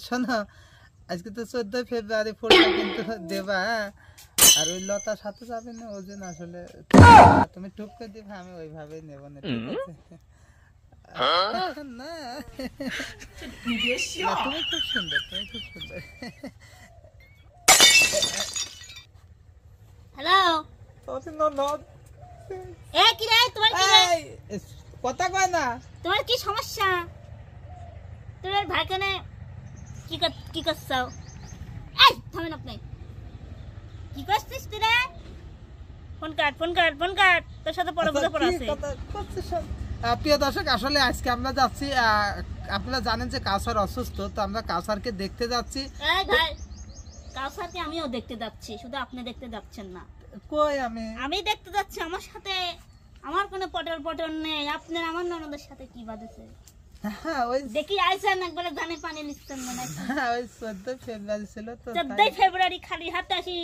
শোনো, আজকে তো 14 ফেব্রুয়ারি, ফুলটা কিন্তু দেবা। আর ওই লতার সাথে যাবে না, ওই জন্য আসলে তুমি টুক করে দিবে, আমি ওইভাবে নেব না, ঠিক আছে? না, তুমি খুব সুন্দর, তুমি খুব সুন্দর। হ্যালো, এ কি রে, তোমার কি রে? কথা কয় না, তোমার কি সমস্যা? তোমার ভাইখানে কি করছো? এই থামেন আপনি, কি করছিস তুই রে? ফোন কাট, তোর সাথে পরে বোঝাপড়া আছে। প্রিয় দর্শক, আসলে আজকে আমরা যাচ্ছি, আপনারা জানেন যে কাউসার অসুস্থ, তো আমরা কাউসারকে দেখতে যাচ্ছি। এই ভাই, কাউসারকে আমিও দেখতে যাচ্ছি, শুধু আপনি দেখতে যাচ্ছেন না। কই আমি দেখতে যাচ্ছি, আমার সাথে আমার কোনো পটর নেই। আপনার আমার ননদের সাথে কি বাঁধেছে? হ্যাঁ, ওই দেখি আইছেন একবারে জানে পানি নিচ্ছেন মনে হয়। হ্যাঁ, ওই 14 ফেব্রুয়ারি ছিল তো। 14 ফেব্রুয়ারি খালি হাতে আসি,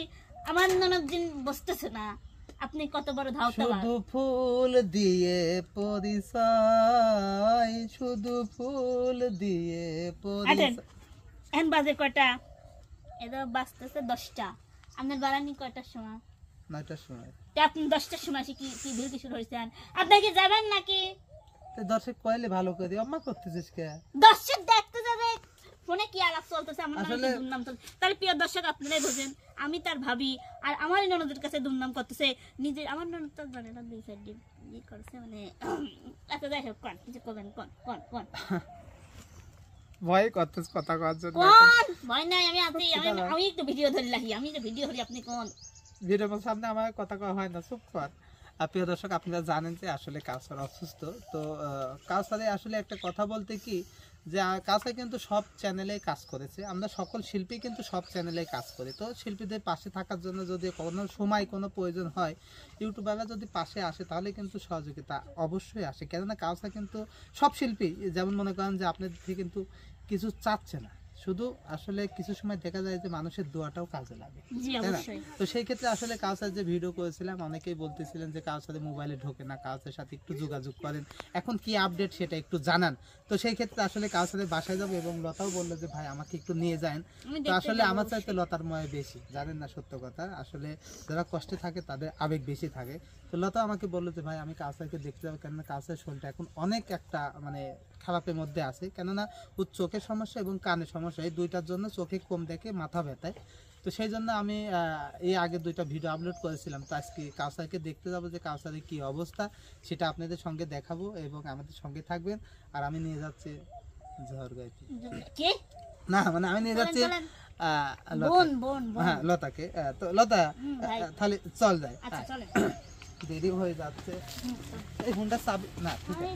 আমার ননদ দিন বসতেছে না। আপনি কত বড় ধাওতা। শুধু ফুল দিয়ে পরিচয়, শুধু ফুল দিয়ে পরিচয়। এখন বাজে কয়টা? এটা বাজতেছে 10টা। আপনার বারানি কয়টার সময়? 9টার সময়। আপনি 10টার সময় কি কি ভিড় শুরু হয়েছেন? আপনি কি যাবেন নাকি? দর্শক কইলে ভালো করে অম্মা করতেছিস কে? দর্শক দেখতে যাবে, ফোনে কি আলাপ চলতেছে, আমার নামে দুর্নাম চলছে। তাহলে প্রিয় দর্শক, আপনারাই বোঝেন, আমি তার ভাবি, আর আমার ননদের কাছে দুর্নাম করতেছে। নিজে আমার ননদ তো জানে না, দুই সাইড দিয়ে করছে, মানে এত যাই হোক, কোন কিছু করবেন, কোন ভয় করতেছ কথা কওয়ার জন্য? কোন ভয় নাই, আমি আছি, আমি একটু ভিডিও ধরে রাখি, আপনি কোন ভিডিওর সামনে আমার কথা কওয়া হয় না, চুপ কর। প্রিয় দর্শক, আপনারা জানেন যে আসলে কাউসার অসুস্থ, তো কাউসারে আসলে একটা কথা বলতে কি, যে কাউসার কিন্তু সব চ্যানেলেই কাজ করেছে, আমরা সকল শিল্পী কিন্তু সব চ্যানেলেই কাজ করি। তো শিল্পীদের পাশে থাকার জন্য যদি কোনো সময় কোনো প্রয়োজন হয়, ইউটিউবাররা যদি পাশে আসে, তাহলে কিন্তু সহযোগিতা অবশ্যই আসে। কেননা কাউসার কিন্তু সব শিল্পী, যেমন মনে করেন যে আপনাদের থেকে কিন্তু কিছু চাচ্ছে না, শুধু আসলে কিছু সময় দেখা যায় যে মানুষের দোয়াটাও কাজে লাগে, তাই না? তো সেই ক্ষেত্রে আসলে কাউসার যে ভিডিও করেছিলাম, অনেকেই বলতেছিলেন যে কাউসারের মোবাইলে ঢোকে না, কাউসারের সাথে একটু যোগাযোগ করেন, এখন কি আপডেট সেটা একটু জানান। তো সেই ক্ষেত্রে আসলে কাউসারের বাসায় যাবো, এবং লতাও বললো যে ভাই আমাকে একটু নিয়ে যান। তো আসলে আমার চাইতে লতার ময় বেশি, জানেন না সত্য কথা, আসলে যারা কষ্টে থাকে তাদের আবেগ বেশি থাকে। তো লতা আমাকে বললো যে ভাই আমি কাউসারকে দেখতে যাবো, কেননা কাউসারের শরীরটা এখন অনেক একটা মানে খারাপের মধ্যে আছে, কেননা ওর চোখের সমস্যা এবং কানের সমস্যা, এই দুইটার জন্য চোখে কম দেখে মাথা ব্যথায়। তো সেই জন্য আমি এই আগে 2টা ভিডিও আপলোড করেছিলাম। তো আজকে কাউসারকে দেখতে যাবো, যে কাউসারের কি অবস্থা সেটা আপনাদের সঙ্গে দেখাবো, এবং আমাদের সঙ্গে থাকবেন। আর আমি নিয়ে যাচ্ছি ঝড়গাইতে, না মানে আমি নিয়ে যাচ্ছি হ্যাঁ লতাকে। তো লতা, তাহলে চল যাই, দেরি হয়ে যাচ্ছে। এই ফোনটা চাবি না, ঠিক আছে।